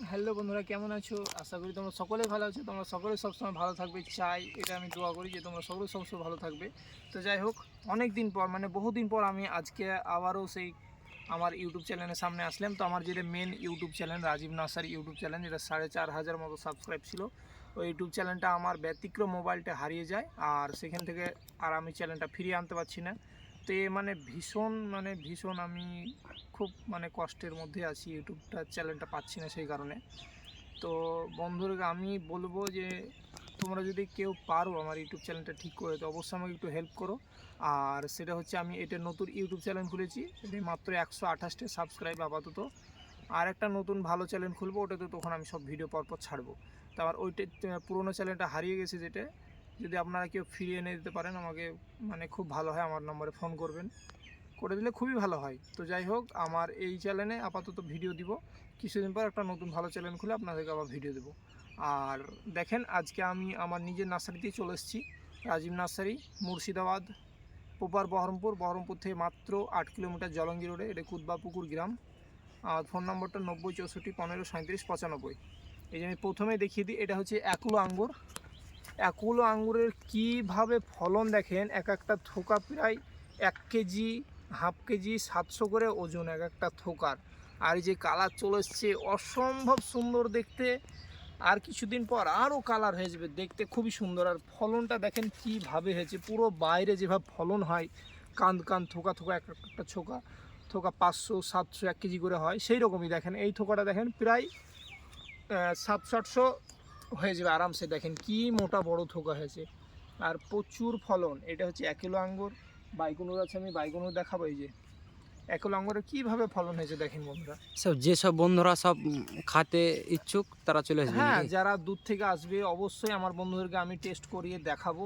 Hello বন্ধুরা, কেমন আছো? আশা করি তোমরা সকলে ভালো আছো। তোমরা সকলে সবসময় ভালো থাকবে চাই, এটা আমি দোয়া করি যে তোমরা সকলে সবসময় ভালো থাকবে। তো যাই হোক, অনেক দিন পর মানে বহুদিন পর আমি আজকে আবারও সেই আমার ইউটিউব চ্যানেলের সামনে আসলাম। তো আমার যেটা main YouTube channel Rajib nursery YouTube channel, যেটা 4,500 মতো সাবস্ক্রাইব ছিল, ওই ইউটিউব চ্যানেলটা আমার ব্যতিক্রম মোবাইলটা হারিয়ে যায়, আর সেখান থেকে আর আমি চ্যানেলটা ফিরিয়ে আনতে পারছি না। তো ভীষণ আমি খুব কষ্টের মধ্যে আছি, ইউটিউবটা চ্যানেলটা পাচ্ছি না সেই কারণে। তো বন্ধুরা, আমি বলবো যে তোমরা যদি কেউ পারো আমার ইউটিউব চ্যানেলটা ঠিক করে, তো অবশ্যই আমাকে একটু হেল্প করো। আর সেটা হচ্ছে, আমি এটা নতুন ইউটিউব চ্যানেল খুলেছি, এটা মাত্র 128টা সাবস্ক্রাইব আপাতত। আর একটা নতুন ভালো চ্যানেল খুলবো, ওটাতে তখন আমি সব ভিডিও পরপর ছাড়বো। তো আমার ওইটা পুরোনো চ্যানেলটা হারিয়ে গেছে, যেটা যদি আপনারা কেউ ফিরিয়ে এনে দিতে পারেন আমাকে, খুব ভালো হয়। আমার নম্বরে ফোন করবেন, করে দিলে খুবই ভালো হয়। তো যাই হোক, আমার এই চ্যানেলে আপাতত ভিডিও দিব, কিছুদিন পর একটা নতুন ভালো চ্যানেল খুলে আপনাদেরকে আবার ভিডিও দেবো। আর দেখেন, আজকে আমি আমার নিজের নার্সারিতেই চলে এসেছি, রাজীব নার্সারি, মুর্শিদাবাদ, প্রপার বহরমপুর থেকে মাত্র 8 কিলোমিটার জলঙ্গি রোডে, এটা কুদবাপুকুর গ্রাম। আর ফোন নম্বরটা 90 64 15 37 95। এই যে আমি প্রথমে দেখিয়ে দিই, এটা হচ্ছে একুলো আঙ্গুর। একুলো আঙ্গুরের কীভাবে ফলন দেখেন, এক একটা থোকা প্রায় 1 কেজি, হাফ কেজি, 700 করে ওজন এক একটা থোকার। আর এই যে কালার চলে এসছে, অসম্ভব সুন্দর দেখতে। আর কিছুদিন পর আরও কালার হয়ে যাবে, দেখতে খুবই সুন্দর। আর ফলনটা দেখেন কীভাবে হয়েছে, পুরো বাইরে যেভাবে ফলন হয়, কান থোকা থোকা এক একটা থোকা 500 700 1 কেজি করে হয়, সেই রকমই দেখেন এই থোকাটা দেখেন প্রায় 700-800 হয়ে যাবে আরামসে। দেখেন কি মোটা বড় থোকা হয়েছে, আর প্রচুর ফলন। এটা হচ্ছে 1 কিলো আঙ্গুর। বাইকুনুর আছে, আমি বাইকুনুর দেখাবো। এই যে 1 কিলো আঙ্গুরে কীভাবে ফলন হয়েছে দেখেন বন্ধুরা। যেসব বন্ধুরা সব খাতে ইচ্ছুক তারা চলে আসবে হ্যাঁ, নাকি? যারা দূর থেকে আসবে অবশ্যই আমার বন্ধুদেরকে আমি টেস্ট করিয়ে দেখাবো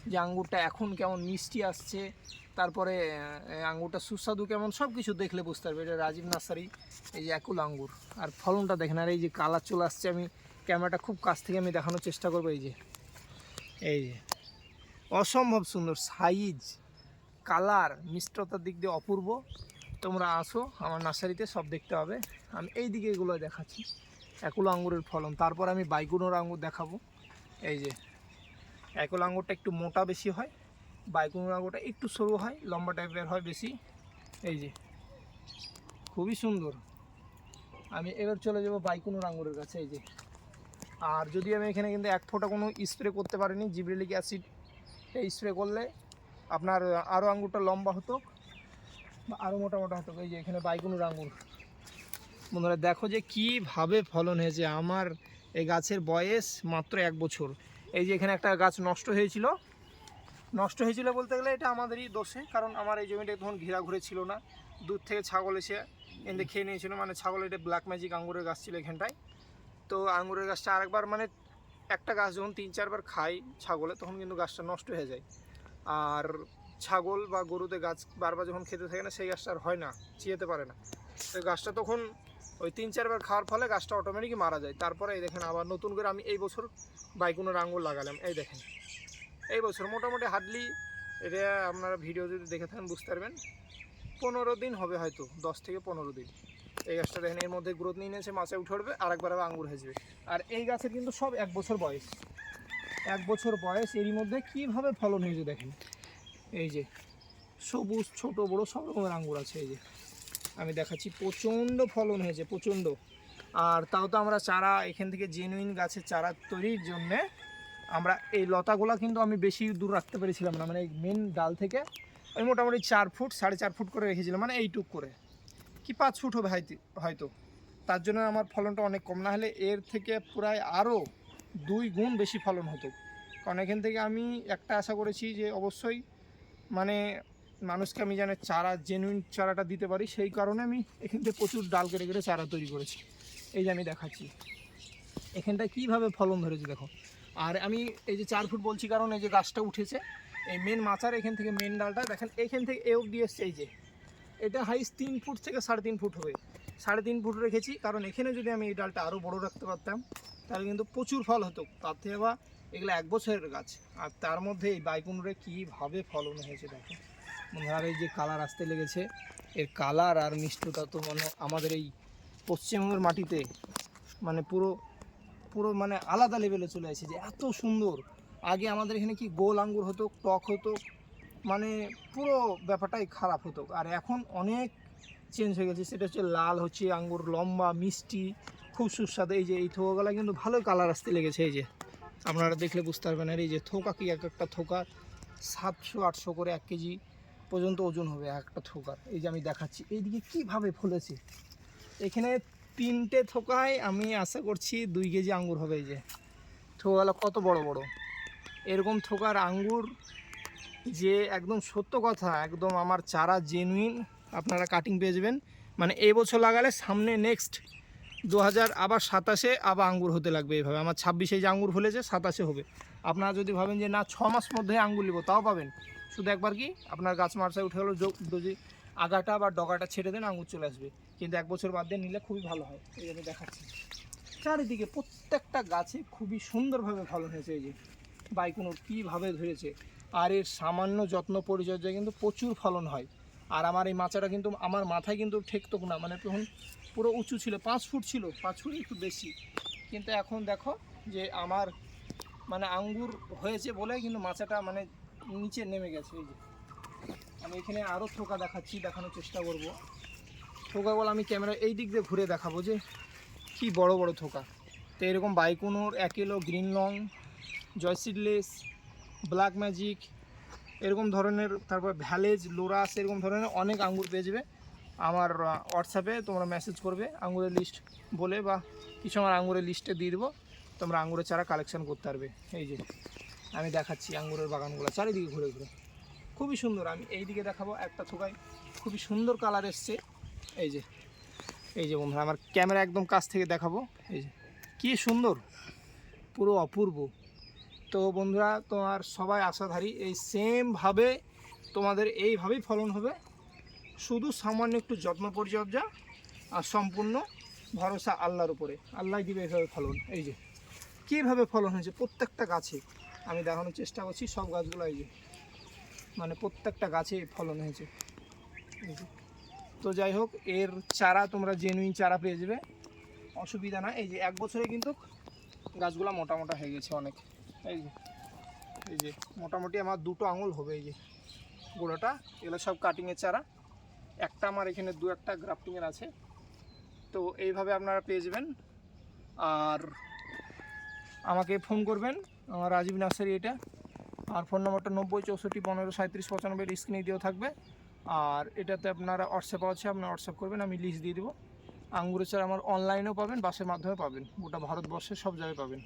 যে আঙ্গুরটা এখন কেমন মিষ্টি আসছে, তারপরে আঙ্গুরটা সুস্বাদু কেমন, সব কিছু দেখলে বুঝতে পারবে। এটা রাজীব নার্সারি, এই যে একুল আঙ্গুর। আর ফলনটা দেখেন, আর এই যে কালার চলে আসছে। আমি ক্যামেরাটা খুব কাছ থেকে আমি দেখানোর চেষ্টা করবো। এই যে অসম্ভব সুন্দর সাইজ, কালার, মিষ্টতার দিক দিয়ে অপূর্ব। তোমরা আসো আমার নার্সারিতে, সব দেখতে হবে। আমি এই দিকে এগুলো দেখাচ্ছি, একুলো আঙ্গুরের ফলন। তারপর আমি বাইকুনোর আঙ্গুর দেখাবো। এই যে একুলো আঙ্গুরটা একটু মোটা বেশি হয়, বাইকুনোর আঙ্গুরটা একটু সরু হয়, লম্বা টাইপের হয় বেশি। এই যে খুবই সুন্দর। আমি এবার চলে যাব বাইকুনোর আঙ্গুরের কাছে। এই যে, আর যদি আমি এখানে কিন্তু 1 ফোঁটা কোনো স্প্রে করতে পারিনি, জিব্রেলিক অ্যাসিড স্প্রে করলে আপনার আরও আঙ্গুরটা লম্বা হতো বা আরও মোটা হতো। এই যে এখানে বাইকুনোর আঙ্গুর। বন্ধুরা দেখো যে কীভাবে ফলন হয়েছে। আমার এই গাছের বয়স মাত্র 1 বছর। এই যে এখানে একটা গাছ নষ্ট হয়েছিল বলতে গেলে এটা আমাদেরই দোষে, কারণ আমার এই জমিটা তখন ঘেরা ছিল না। দূর থেকে ছাগল এসে এনে খেয়ে নিয়েছিল, ছাগল। এটা ব্ল্যাক ম্যাজিক আঙ্গুরের গাছ ছিল এখানটায়। তো আঙ্গুরের গাছটা আরেকবার একটা গাছ যখন 3-4 বার খায় ছাগলে, তখন কিন্তু গাছটা নষ্ট হয়ে যায়। আর ছাগল বা গরুতে গাছ বারবার যখন খেতে থাকে না, সেই গাছটা আর হয় না, চিয়েতে পারে না। তো গাছটা তখন ওই 3-4 বার খাওয়ার ফলে গাছটা অটোমেটিকই মারা যায়। তারপরে এই দেখেন, আবার নতুন করে আমি এই বছর বাইকুনোর আঙ্গুর লাগালাম। এই দেখেন, এই বছর মোটামুটি হার্ডলি, এটা আপনারা ভিডিও যদি দেখে থাকেন বুঝতে পারবেন, 15 দিন হবে হয়তো, 10 থেকে 15 দিন। এই গাছটা দেখেন, এর মধ্যে গ্রোথ নিয়ে নিয়েছে, মাছে উঠে উঠবে, আরেকবার আবার আঙ্গুর হয়ে যাবে। আর এই গাছের কিন্তু সব 1 বছর বয়স, 1 বছর বয়স। এরই মধ্যে কীভাবে ফলন হয়েছে দেখেন। এই যে সবুজ, ছোট বড় সব রকমের আঙ্গুর আছে। এই যে আমি দেখাচ্ছি, প্রচণ্ড ফলন হয়েছে, প্রচণ্ড। আর তাও তো আমরা চারা এখান থেকে জেনুইন গাছের চারা তৈরির জন্যে আমরা এই লতাগুলা কিন্তু আমি বেশি দূর রাখতে পেরেছিলাম না, এই মেন ডাল থেকে আমি মোটামুটি 4 ফুট 4.5 ফুট করে রেখেছিলাম, এইটুক করে, কি 5 ফুট হবে হয়তো। তার জন্য আমার ফলনটা অনেক কম, না হলে এর থেকে প্রায় আরও 2 গুণ বেশি ফলন হতো। কারণ এখান থেকে আমি একটা আশা করেছি যে অবশ্যই মানুষকে আমি যেন চারা, জেনুইন চারাটা দিতে পারি, সেই কারণে আমি এখান থেকে প্রচুর ডাল কেটে কেটে চারা তৈরি করেছি। এই যে আমি দেখাচ্ছি এখানটায় কীভাবে ফলন ধরেছে দেখো। আর আমি এই যে 4 ফুট বলছি, কারণ এই যে গাছটা উঠেছে এই মেন মাচার এখান থেকে, মেন ডালটা দেখেন এইখান থেকে এ অবধি এসছে। এই যে এটা হাইস 3 ফুট থেকে 3.5 ফুট হবে, 3.5 ফুট রেখেছি, কারণ এখানে যদি আমি এই ডালটা আরও বড় রাখতে পারতাম তাহলে কিন্তু প্রচুর ফল হতো। তার থেকে বা এগুলো 1 বছরের গাছ, আর তার মধ্যে এই বাইকুনুরে কীভাবে ফলন হয়েছে দেখো। আর এই যে কালার আসতে লেগেছে, এর কালার আর মিষ্টতা তো আমাদের এই পশ্চিমবঙ্গের মাটিতে মানে পুরো পুরো মানে আলাদা লেভেলে চলে আসে, যে এত সুন্দর। আগে আমাদের এখানে কি গোল আঙ্গুর হতো, টক হতো, মানে পুরো ব্যাপারটাই খারাপ হতো। আর এখন অনেক চেঞ্জ হয়ে গেছে, সেটা হচ্ছে লাল হচ্ছে আঙ্গুর, লম্বা মিষ্টি, খুব সুস্বাদু। এই যে এই থোকাগুলো কিন্তু ভালোই কালার আসতে লেগেছে, এই যে আপনারা দেখলে বুঝতে পারবেন। আর এই যে থোকা কি, এক একটা থোকা 700-800 করে 1 কেজি পর্যন্ত ওজন হবে এক একটা থোকার। এই যে আমি দেখাচ্ছি এইদিকে কীভাবে ফলেছে, এখানে 3টে থোকায় আমি আশা করছি 2 কেজি আঙ্গুর হবে। এই যে থোকাগুলো কত বড় বড়, এরকম থোকার আঙ্গুর যে একদম সত্য কথা, একদম আমার চারা জেনুইন আপনারা কাটিং পেয়ে যাবেন। মানে এই বছর লাগালে সামনে নেক্সট 2027-এ আবার আঙ্গুর হতে লাগবে এইভাবে। আমার 26-এ যে আঙ্গুর ফলেছে 27-এ হবে। আপনারা যদি ভাবেন যে না 6 মাস মধ্যে আঙ্গুর নেবো, তাও পাবেন। শুধু একবার কি আপনার গাছ মার্চায় উঠে গেলো, যদি আগাটা বা ডগাটা ছেড়ে দেন আঙ্গুর চলে আসবে। কিন্তু 1 বছর বাদ দিয়ে নিলে খুবই ভালো হয়। এই আমি দেখাচ্ছি চারিদিকে প্রত্যেকটা গাছে খুবই সুন্দরভাবে ফলন হয়েছে। এই যে বাইকুনুর কীভাবে ধরেছে, আর এর সামান্য যত্ন পরিচর্যায় কিন্তু প্রচুর ফলন হয়। আর আমার এই মাচাটা কিন্তু আমার মাথায় কিন্তু ঠেকতো না, মানে তখন পুরো উঁচু ছিল, 5 ফুট ছিল, 5 ফুট একটু বেশি। কিন্তু এখন দেখো যে আমার মানে আঙ্গুর হয়েছে বলে কিন্তু মাচাটা মানে নিচে নেমে গেছে। এই যে আমি এখানে আরও থোকা দেখাচ্ছি, দেখানোর চেষ্টা করব। থোকাগুলো আমি ক্যামেরা এই দিক দিয়ে ঘুরে দেখাবো যে কি বড় বড় থোকা। তো এরকম বাইকুনুর, অ্যাকেলো, গ্রিন লং, জয়সিডলেস, ব্ল্যাক ম্যাজিক এরকম ধরনের, তারপর ভ্যালেজ, লোরাস এরকম ধরনের অনেক আঙ্গুর পেয়ে যাবে। আমার হোয়াটসঅ্যাপে তোমরা মেসেজ করবে আঙ্গুরের লিস্ট বলে, বা কিছু আমার আঙ্গুরের লিস্টে দিয়ে দেবো, তোমরা আঙ্গুরের চারা কালেকশন করতে পারবে। এই যে আমি দেখাচ্ছি আঙ্গুরের বাগানগুলো চারিদিকে ঘুরে ঘুরে, খুবই সুন্দর। আমি এই দিকে দেখাবো একটা থোকায় খুবই সুন্দর কালার এসছে। এই যে এই যে বন্ধুরা আমার ক্যামেরা একদম কাছ থেকে দেখাবো, এই যে কী সুন্দর, পুরো অপূর্ব। তো বন্ধুরা তোমার সবাই আশাধারী এই সেমভাবে তোমাদের এইভাবেই ফলন হবে, শুধু সামান্য একটু যত্ন পরিচর্যা আর সম্পূর্ণ ভরসা আল্লাহর উপরে। আল্লাহ দিবে এইভাবে ফলন। এই যে কীভাবে ফলন হয়েছে প্রত্যেকটা গাছে, আমি দেখানোর চেষ্টা করছি সব গাছগুলো। এই যে মানে প্রত্যেকটা গাছে ফলন হয়েছে। এই যে তো যাই হোক, এর চারা তোমরা জেনুইন চারা পেয়ে যাবে, অসুবিধা না। এই যে 1 বছরে কিন্তু গাছগুলো মোটা মোটা হয়ে গেছে অনেক। এই যে মোটামুটি আমার 2টো আঙুল হবে। এই যে গোড়াটা, এগুলো সব কাটিংয়ের চারা, একটা আমার এখানে 2-1টা গ্রাফটিংয়ের আছে। তো এইভাবে আপনারা পেয়ে যাবেন। আর আমাকে ফোন করবেন, আমার রাজীব নার্সারি এটা, আর ফোন নম্বরটা 90 64 15 37 95 স্ক্রিনে দেওয়া থাকবে। আর এটাতে আপনারা হোয়াটসঅ্যাপ আছে, আপনারা হোয়াটসঅ্যাপ করবেন, আমি লিস্ট দিয়ে দেবো। আঙ্গুরের চারা আমার অনলাইনেও পাবেন, বাসের মাধ্যমে পাবেন, গোটা ভারতবর্ষের সব জায়গায় পাবেন।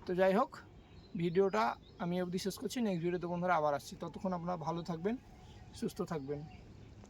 তো যাই হোক, ভিডিওটা আমি অবধি শেষ করছি। নেক্সট ভিডিওতে বন্ধুরা আবার আসছি, ততক্ষণ আপনারা ভালো থাকবেন, সুস্থ থাকবেন।